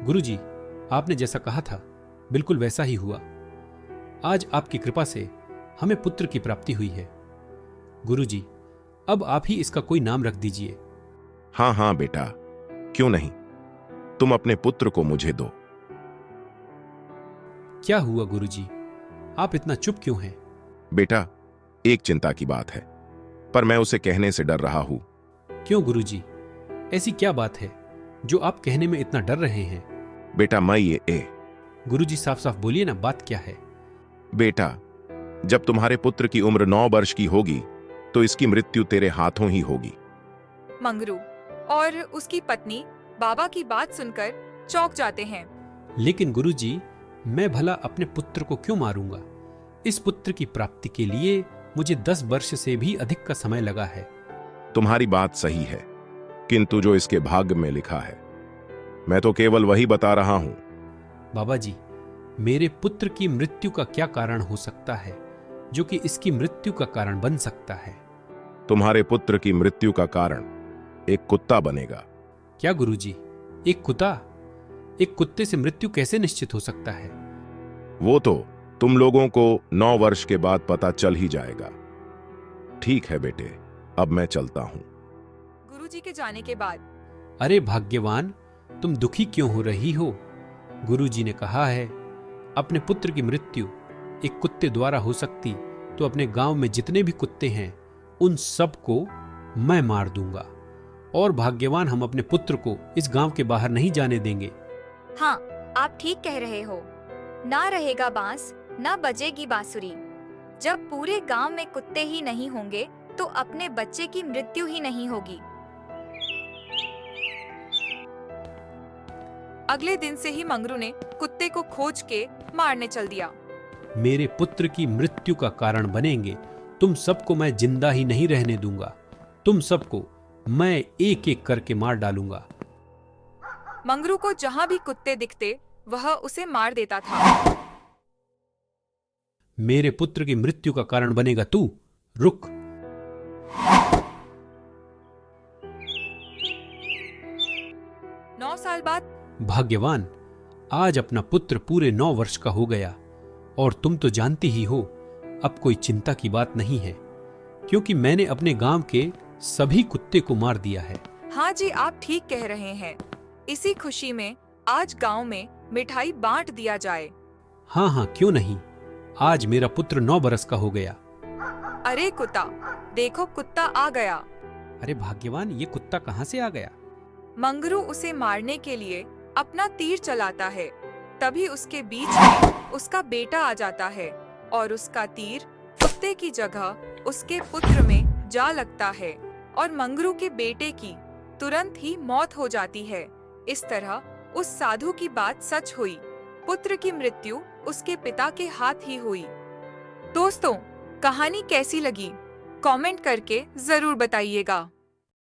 गुरुजी, आपने जैसा कहा था बिल्कुल वैसा ही हुआ। आज आपकी कृपा से हमें पुत्र की प्राप्ति हुई है। गुरुजी, अब आप ही इसका कोई नाम रख दीजिए। हाँ हाँ बेटा, क्यों नहीं, तुम अपने पुत्र को मुझे दो। क्या हुआ गुरुजी, आप इतना चुप क्यों हैं? बेटा, एक चिंता की बात है, पर मैं उसे कहने से डर रहा हूं। क्यों गुरुजी, ऐसी क्या बात है जो आप कहने में इतना डर रहे हैं? बेटा, मैं ये गुरुजी, साफ साफ बोलिए ना, बात क्या है? बेटा, जब तुम्हारे पुत्र की उम्र 9 वर्ष की होगी तो इसकी मृत्यु तेरे हाथों ही होगी। मंगरू और उसकी पत्नी बाबा की बात सुनकर चौंक जाते हैं। लेकिन गुरुजी, मैं भला अपने पुत्र को क्यों मारूंगा? इस पुत्र की प्राप्ति के लिए मुझे 10 वर्ष से भी अधिक का समय लगा है। तुम्हारी बात सही है, किंतु जो इसके भाग्य में लिखा है, मैं तो केवल वही बता रहा हूं। बाबा जी, मेरे पुत्र की मृत्यु का क्या कारण हो सकता है जो कि इसकी मृत्यु का कारण बन सकता है? तुम्हारे पुत्र की मृत्यु का कारण एक कुत्ता बनेगा। क्या गुरुजी, एक कुत्ता? एक कुत्ते से मृत्यु कैसे निश्चित हो सकता है? वो तो तुम लोगों को 9 वर्ष के बाद पता चल ही जाएगा। ठीक है बेटे, अब मैं चलता हूं। गुरुजी के जाने के बाद अरे भाग्यवान, तुम दुखी क्यों हो रही हो? गुरुजी ने कहा है अपने पुत्र की मृत्यु एक कुत्ते द्वारा हो सकती तो अपने गांव में जितने भी कुत्ते हैं उन सबको मैं मार दूंगा। और भाग्यवान, हम अपने पुत्र को इस गांव के बाहर नहीं जाने देंगे। हाँ, आप ठीक कह रहे हो। ना रहेगा बांस, ना बजेगी बांसुरी। जब पूरे गांव में कुत्ते ही नहीं होंगे तो अपने बच्चे की मृत्यु ही नहीं होगी। अगले दिन से ही मंगरू ने कुत्ते को खोज के मारने चल दिया। मेरे पुत्र की मृत्यु का कारण बनेंगे, तुम सबको मैं जिंदा ही नहीं रहने दूंगा। तुम सबको मैं एक एक करके मार डालूंगा। मंगरू को जहाँ भी कुत्ते दिखते वह उसे मार देता था। मेरे पुत्र की मृत्यु का कारण बनेगा तू। रुक। 9 साल बाद भाग्यवान, आज अपना पुत्र पूरे 9 वर्ष का हो गया और तुम तो जानती ही हो अब कोई चिंता की बात नहीं है, क्योंकि मैंने अपने गांव के सभी कुत्ते को मार दिया है। हाँ जी, आप ठीक कह रहे हैं। इसी खुशी में आज गांव में मिठाई बांट दिया जाए। हाँ हाँ, क्यों नहीं। आज मेरा पुत्र 9 बरस का हो गया। अरे कुत्ता, देखो कुत्ता आ गया। अरे भाग्यवान, ये कुत्ता कहाँ से आ गया? मंगरू उसे मारने के लिए अपना तीर चलाता है, तभी उसके बीच में उसका बेटा आ जाता है और उसका तीर कुत्ते की जगह उसके पुत्र में जा लगता है और मंगरू के बेटे की तुरंत ही मौत हो जाती है। इस तरह उस साधु की बात सच हुई। पुत्र की मृत्यु उसके पिता के हाथ ही हुई। दोस्तों, कहानी कैसी लगी? कमेंट करके जरूर बताइएगा।